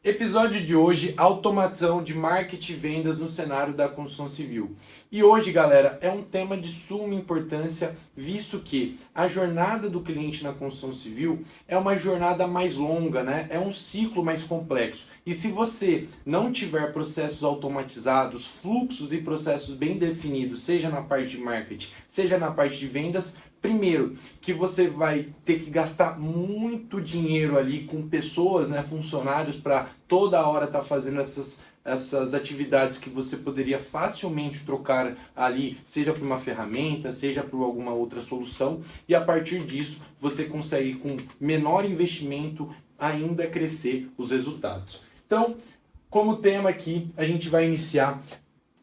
Episódio de hoje, automação de marketing e vendas no cenário da construção civil. E hoje, galera, é um tema de suma importância, visto que a jornada do cliente na construção civil é uma jornada mais longa, né? É um ciclo mais complexo. E se você não tiver processos automatizados, fluxos e processos bem definidos, seja na parte de marketing, seja na parte de vendas, primeiro, que você vai ter que gastar muito dinheiro ali com pessoas, né, funcionários, para toda hora estar fazendo essas atividades que você poderia facilmente trocar ali, seja por uma ferramenta, seja por alguma outra solução, e a partir disso você consegue, com menor investimento, ainda crescer os resultados. Então, como tema aqui, a gente vai iniciar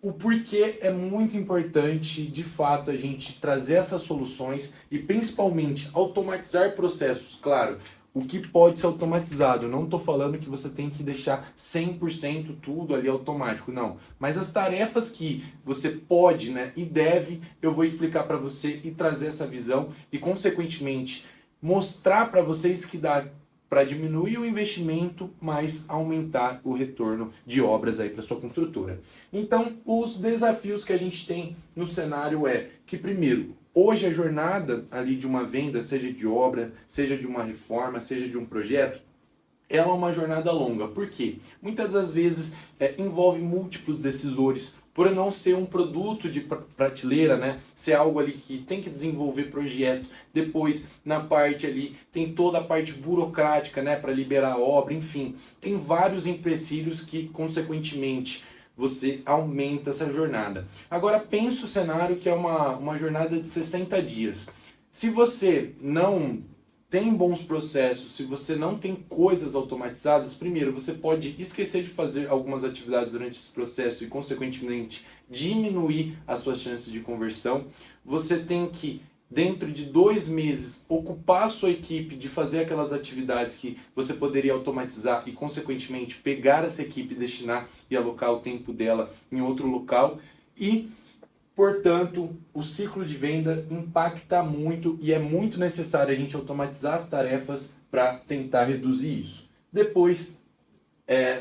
o porquê é muito importante, de fato, a gente trazer essas soluções e principalmente automatizar processos. Claro, o que pode ser automatizado. Eu não estou falando que você tem que deixar 100% tudo ali automático, não. Mas as tarefas que você pode, né, e deve, eu vou explicar para você e trazer essa visão e, consequentemente, mostrar para vocês que dá para diminuir o investimento, mas aumentar o retorno de obras aí para sua construtora. Então, os desafios que a gente tem no cenário é que, primeiro, hoje a jornada ali de uma venda, seja de obra, seja de uma reforma, seja de um projeto, ela é uma jornada longa. Por quê? Muitas das vezes envolve múltiplos decisores, por não ser um produto de prateleira, né? Ser algo ali que tem que desenvolver projeto. Depois, na parte ali, tem toda a parte burocrática, né? Para liberar a obra, enfim. Tem vários empecilhos que, consequentemente, você aumenta essa jornada. Agora, pensa o cenário que é uma jornada de 60 dias. Se você não tem bons processos, se você não tem coisas automatizadas, primeiro, você pode esquecer de fazer algumas atividades durante esse processo e, consequentemente, diminuir as suas chances de conversão. Você tem que, dentro de 2 meses, ocupar a sua equipe de fazer aquelas atividades que você poderia automatizar e, consequentemente, pegar essa equipe, destinar e alocar o tempo dela em outro local. E, portanto, o ciclo de venda impacta muito e é muito necessário a gente automatizar as tarefas para tentar reduzir isso. Depois,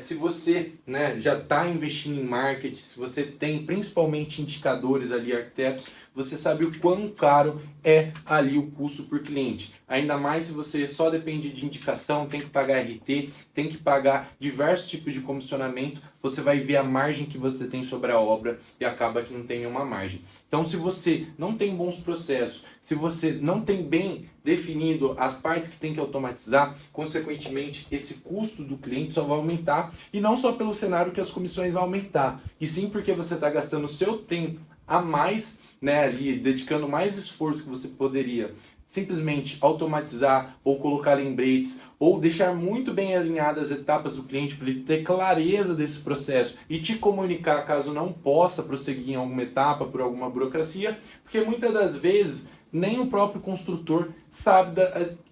se você, né, já está investindo em marketing, se você tem principalmente indicadores ali, arquitetos, você sabe o quão caro é ali o custo por cliente. Ainda mais se você só depende de indicação, tem que pagar RT, tem que pagar diversos tipos de comissionamento, você vai ver a margem que você tem sobre a obra e acaba que não tem nenhuma margem. Então, se você não tem bons processos, se você não tem bem definido as partes que tem que automatizar, consequentemente, esse custo do cliente só vai aumentar, e não só pelo cenário que as comissões vão aumentar, e sim porque você está gastando o seu tempo a mais, né, ali, dedicando mais esforço que você poderia simplesmente automatizar ou colocar lembretes ou deixar muito bem alinhadas as etapas do cliente para ele ter clareza desse processo e te comunicar caso não possa prosseguir em alguma etapa por alguma burocracia, porque muitas das vezes nem o próprio construtor sabe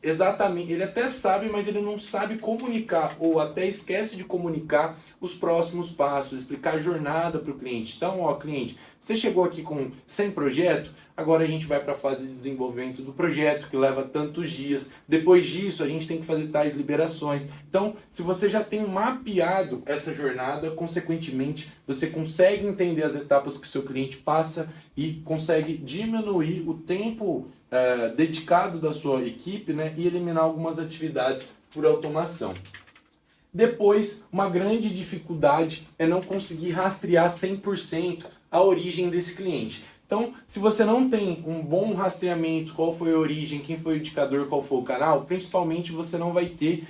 exatamente, ele até sabe, mas ele não sabe comunicar ou até esquece de comunicar os próximos passos, explicar a jornada para o cliente. Então, ó, cliente, você chegou aqui com 100 projetos, agora a gente vai para a fase de desenvolvimento do projeto, que leva tantos dias. Depois disso, a gente tem que fazer tais liberações. Então, se você já tem mapeado essa jornada, consequentemente, você consegue entender as etapas que o seu cliente passa e consegue diminuir o tempo dedicado da sua equipe, né, e eliminar algumas atividades por automação. Depois, uma grande dificuldade é não conseguir rastrear 100% a origem desse cliente. Então, se você não tem um bom rastreamento, qual foi a origem, quem foi o indicador, qual foi o canal, principalmente você não vai ter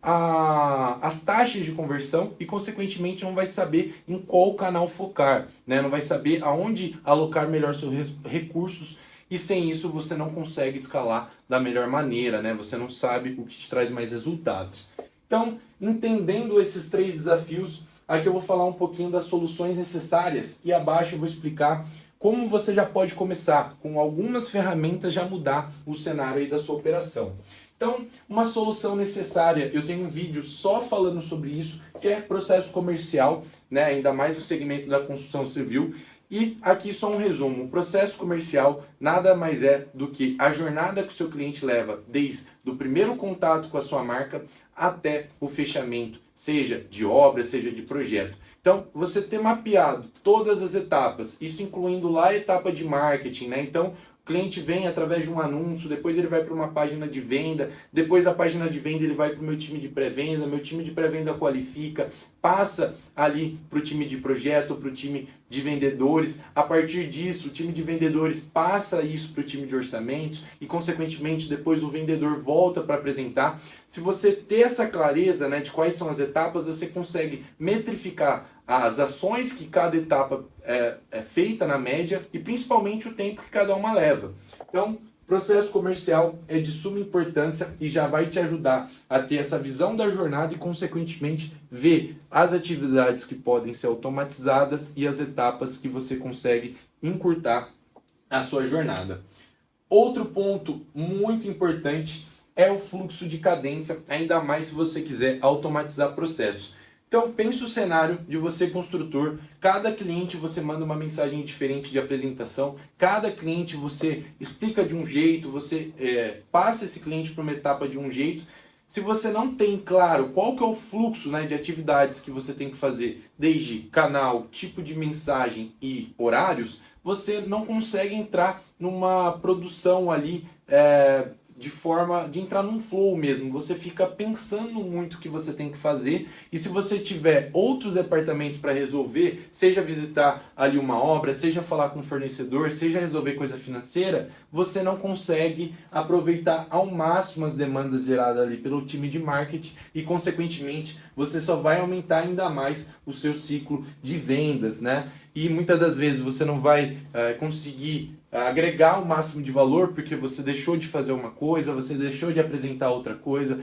as taxas de conversão e, consequentemente, não vai saber em qual canal focar, né? Não vai saber aonde alocar melhor seus recursos, e sem isso você não consegue escalar da melhor maneira, né? Você não sabe o que te traz mais resultados. Então, entendendo esses 3 desafios, aqui eu vou falar um pouquinho das soluções necessárias e abaixo eu vou explicar como você já pode começar, com algumas ferramentas, já mudar o cenário aí da sua operação. Então, uma solução necessária, eu tenho um vídeo só falando sobre isso, que é processo comercial, né? Ainda mais no segmento da construção civil. E aqui só um resumo, o processo comercial nada mais é do que a jornada que o seu cliente leva desde o primeiro contato com a sua marca até o fechamento seja de obra, seja de projeto. Então, você ter mapeado todas as etapas, isso incluindo lá a etapa de marketing, né? Então, o cliente vem através de um anúncio, depois ele vai para uma página de venda, depois da página de venda ele vai para o meu time de pré-venda, meu time de pré-venda qualifica, passa ali para o time de projeto, para o time de vendedores. A partir disso, o time de vendedores passa isso para o time de orçamentos e, consequentemente, depois o vendedor volta para apresentar. Se você ter essa clareza, né, de quais são as etapas, você consegue metrificar as ações que cada etapa é feita na média e principalmente o tempo que cada uma leva. Então, processo comercial é de suma importância e já vai te ajudar a ter essa visão da jornada e, consequentemente, ver as atividades que podem ser automatizadas e as etapas que você consegue encurtar a sua jornada. Outro ponto muito importante é o fluxo de cadência, ainda mais se você quiser automatizar processos. Então, pense o cenário de você construtor, cada cliente você manda uma mensagem diferente de apresentação, cada cliente você explica de um jeito, você passa esse cliente para uma etapa de um jeito. Se você não tem claro qual que é o fluxo, né, de atividades que você tem que fazer, desde canal, tipo de mensagem e horários, você não consegue entrar numa produção ali de forma de entrar num flow mesmo. Você fica pensando muito o que você tem que fazer, e se você tiver outros departamentos para resolver, seja visitar ali uma obra, seja falar com o fornecedor, seja resolver coisa financeira, você não consegue aproveitar ao máximo as demandas geradas ali pelo time de marketing e, consequentemente, você só vai aumentar ainda mais o seu ciclo de vendas, né? E muitas das vezes você não vai conseguir agregar o máximo de valor porque você deixou de fazer uma coisa, você deixou de apresentar outra coisa,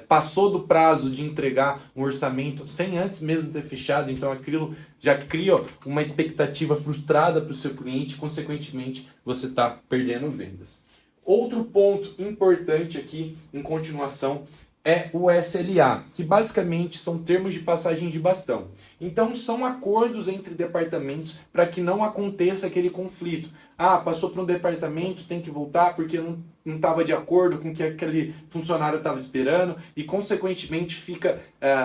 passou do prazo de entregar um orçamento sem antes mesmo ter fechado, então aquilo já cria uma expectativa frustrada para o seu cliente e, consequentemente, você está perdendo vendas. Outro ponto importante aqui, em continuação, é o SLA, que basicamente são termos de passagem de bastão. Então são acordos entre departamentos para que não aconteça aquele conflito. Ah, passou para um departamento, tem que voltar porque não estava de acordo com o que aquele funcionário estava esperando e, consequentemente, fica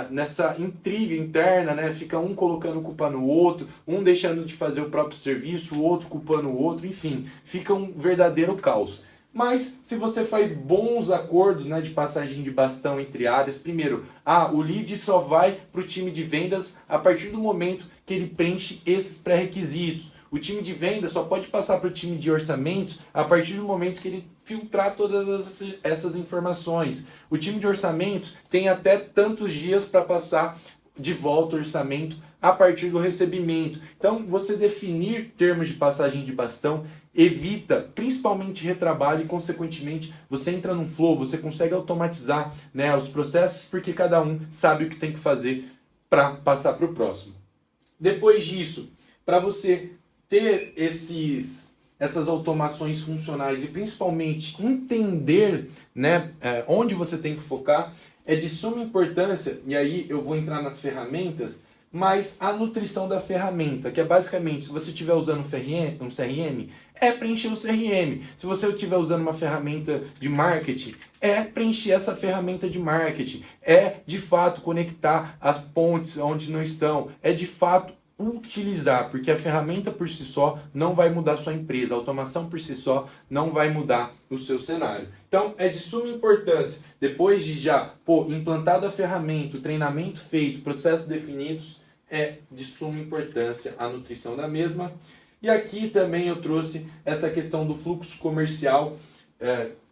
nessa intriga interna, né? Fica um colocando culpa no outro, um deixando de fazer o próprio serviço, o outro culpando o outro, enfim, fica um verdadeiro caos. Mas se você faz bons acordos, né, de passagem de bastão entre áreas, primeiro, o lead só vai para o time de vendas a partir do momento que ele preenche esses pré-requisitos. O time de vendas só pode passar para o time de orçamentos a partir do momento que ele filtrar todas essas informações. O time de orçamentos tem até tantos dias para passar de volta o orçamento a partir do recebimento. Então, você definir termos de passagem de bastão evita principalmente retrabalho e, consequentemente, você entra num flow, você consegue automatizar, né, os processos porque cada um sabe o que tem que fazer para passar para o próximo. Depois disso, para você ter essas automações funcionais e principalmente entender, né, onde você tem que focar, é de suma importância, e aí eu vou entrar nas ferramentas, mas a nutrição da ferramenta, que é basicamente, se você estiver usando um CRM, é preencher o CRM. Se você estiver usando uma ferramenta de marketing, é preencher essa ferramenta de marketing. É, de fato, conectar as pontes onde não estão. É, de fato, utilizar, porque a ferramenta por si só não vai mudar a sua empresa, a automação por si só não vai mudar o seu cenário. Então é de suma importância, depois de já implantado a ferramenta, o treinamento feito, processos definidos, é de suma importância a nutrição da mesma. E aqui também eu trouxe essa questão do fluxo comercial,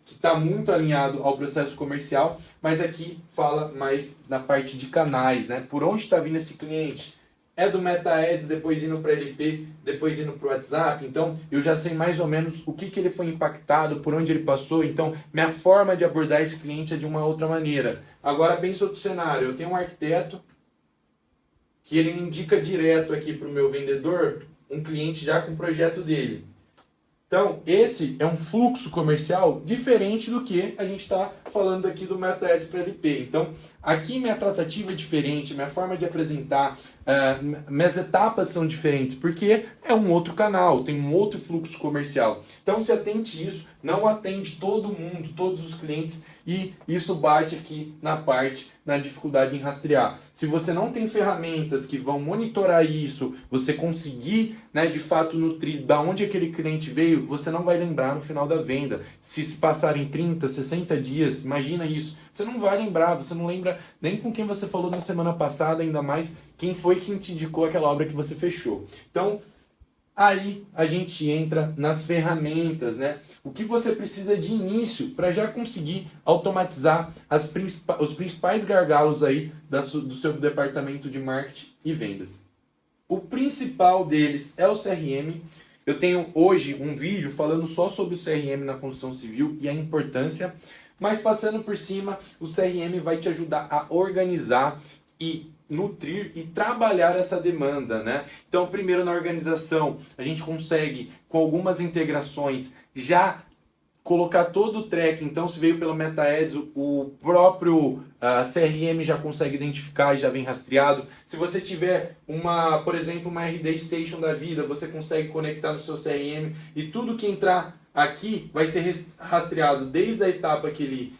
que está muito alinhado ao processo comercial, mas aqui fala mais na parte de canais, né? Por onde está vindo esse cliente? É do Meta Ads, depois indo para LP, depois indo para o WhatsApp. Então, eu já sei mais ou menos o que ele foi impactado, por onde ele passou. Então, minha forma de abordar esse cliente é de uma outra maneira. Agora, pensa outro cenário. Eu tenho um arquiteto que ele indica direto aqui para o meu vendedor um cliente já com o projeto dele. Então, esse é um fluxo comercial diferente do que a gente está falando aqui do Meta Ads para LP. Então, aqui minha tratativa é diferente, minha forma de apresentar, minhas etapas são diferentes, porque é um outro canal, tem um outro fluxo comercial. Então, se atente isso, não atende todo mundo, todos os clientes e isso bate aqui na dificuldade em rastrear. Se você não tem ferramentas que vão monitorar isso, você conseguir, né, de fato nutrir da onde aquele cliente veio, você não vai lembrar no final da venda. Se passarem 30, 60 dias, imagina isso, você não vai lembrar, você não lembra nem com quem você falou na semana passada, ainda mais quem foi quem te indicou aquela obra que você fechou. Então, aí a gente entra nas ferramentas, né? O que você precisa de início para já conseguir automatizar os principais gargalos aí do seu departamento de marketing e vendas. O principal deles é o CRM. Eu tenho hoje um vídeo falando só sobre o CRM na construção civil e a importância, mas passando por cima, o CRM vai te ajudar a organizar e nutrir e trabalhar essa demanda, né? Então, primeiro na organização, a gente consegue, com algumas integrações, já colocar todo o tracking. Então, se veio pelo MetaAds, o próprio CRM já consegue identificar e já vem rastreado. Se você tiver por exemplo, uma RD Station da vida, você consegue conectar no seu CRM e tudo que entrar aqui vai ser rastreado desde a etapa que ele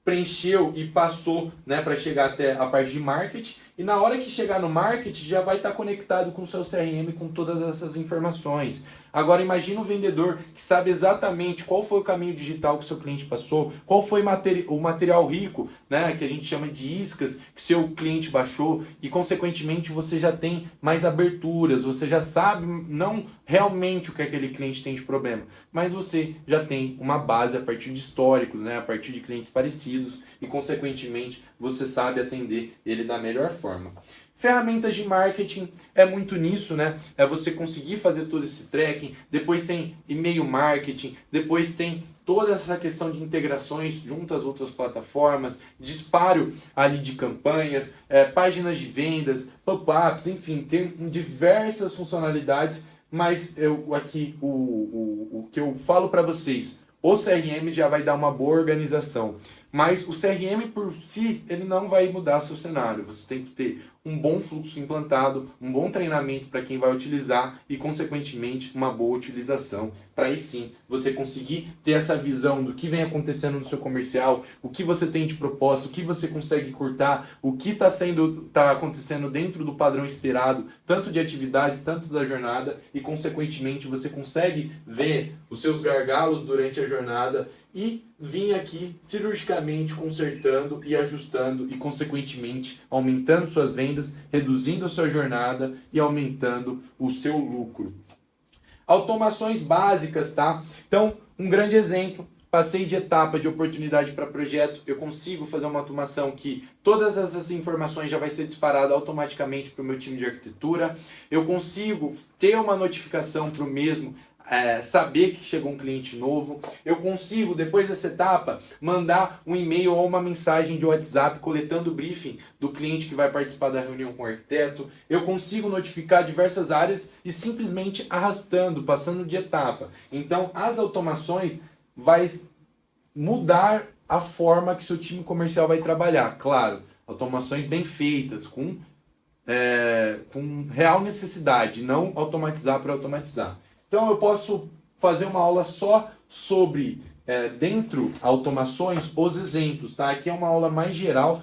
preencheu e passou, né, para chegar até a parte de marketing, e na hora que chegar no marketing já vai estar conectado com o seu CRM com todas essas informações. Agora imagina o vendedor que sabe exatamente qual foi o caminho digital que o seu cliente passou, qual foi o material rico, né, que a gente chama de iscas, que seu cliente baixou, e consequentemente você já tem mais aberturas, você já sabe não realmente o que aquele cliente tem de problema, mas você já tem uma base a partir de históricos, né, a partir de clientes parecidos, e consequentemente você sabe atender ele da melhor forma. Ferramentas de marketing é muito nisso, né? É você conseguir fazer todo esse tracking. Depois tem e-mail marketing. Depois tem toda essa questão de integrações junto às outras plataformas, disparo ali de campanhas, páginas de vendas, pop-ups, enfim, tem diversas funcionalidades. Mas o que eu falo para vocês, o CRM já vai dar uma boa organização. Mas o CRM por si, ele não vai mudar seu cenário. Você tem que ter um bom fluxo implantado, um bom treinamento para quem vai utilizar e, consequentemente, uma boa utilização. Para aí sim, você conseguir ter essa visão do que vem acontecendo no seu comercial, o que você tem de proposta, o que você consegue cortar, o que está acontecendo dentro do padrão esperado, tanto de atividades, tanto da jornada, e, consequentemente, você consegue ver os seus gargalos durante a jornada e vir aqui cirurgicamente consertando e ajustando e, consequentemente, aumentando suas vendas, reduzindo a sua jornada e aumentando o seu lucro. Automações básicas, tá? Então, um grande exemplo, passei de etapa de oportunidade para projeto, eu consigo fazer uma automação que todas essas informações já vai ser disparada automaticamente para o meu time de arquitetura, eu consigo ter uma notificação para o mesmo, saber que chegou um cliente novo, eu consigo, depois dessa etapa, mandar um e-mail ou uma mensagem de WhatsApp coletando o briefing do cliente que vai participar da reunião com o arquiteto, eu consigo notificar diversas áreas e simplesmente arrastando, passando de etapa. Então, as automações vai mudar a forma que seu time comercial vai trabalhar. Claro, automações bem feitas, com real necessidade, não automatizar por automatizar. Então eu posso fazer uma aula só sobre, dentro automações, os exemplos, tá? Aqui é uma aula mais geral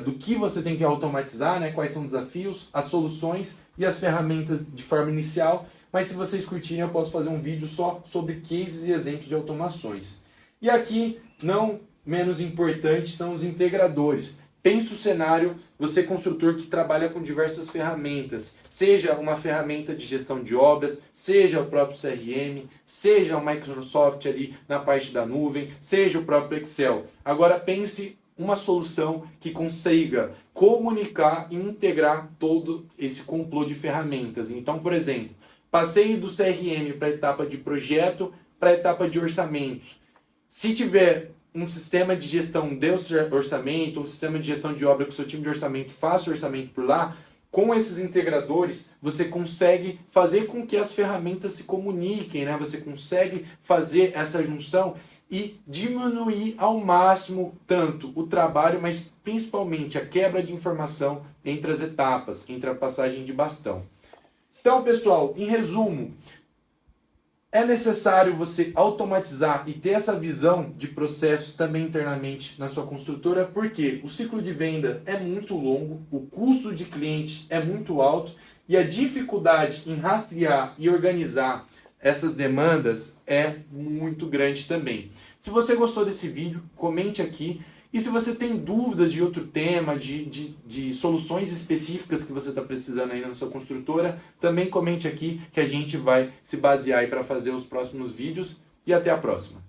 do que você tem que automatizar, né? Quais são os desafios, as soluções e as ferramentas de forma inicial. Mas se vocês curtirem, eu posso fazer um vídeo só sobre cases e exemplos de automações. E aqui, não menos importante, são os integradores. Pensa o cenário, você construtor que trabalha com diversas ferramentas, seja uma ferramenta de gestão de obras, seja o próprio CRM, seja o Microsoft ali na parte da nuvem, seja o próprio Excel. Agora pense uma solução que consiga comunicar e integrar todo esse complô de ferramentas. Então, por exemplo, passei do CRM para a etapa de projeto, para a etapa de orçamentos. Se tiver um sistema de gestão de orçamento, um sistema de gestão de obra que o seu time de orçamento faça o orçamento por lá, com esses integradores, você consegue fazer com que as ferramentas se comuniquem, né? Você consegue fazer essa junção e diminuir ao máximo tanto o trabalho, mas principalmente a quebra de informação entre as etapas, entre a passagem de bastão. Então, pessoal, em resumo, É necessário você automatizar e ter essa visão de processos também internamente na sua construtora, porque o ciclo de venda é muito longo, o custo de cliente é muito alto e a dificuldade em rastrear e organizar essas demandas é muito grande também. Se você gostou desse vídeo, comente aqui. E se você tem dúvidas de outro tema, de soluções específicas que você está precisando aí na sua construtora, também comente aqui que a gente vai se basear aí para fazer os próximos vídeos. E até a próxima!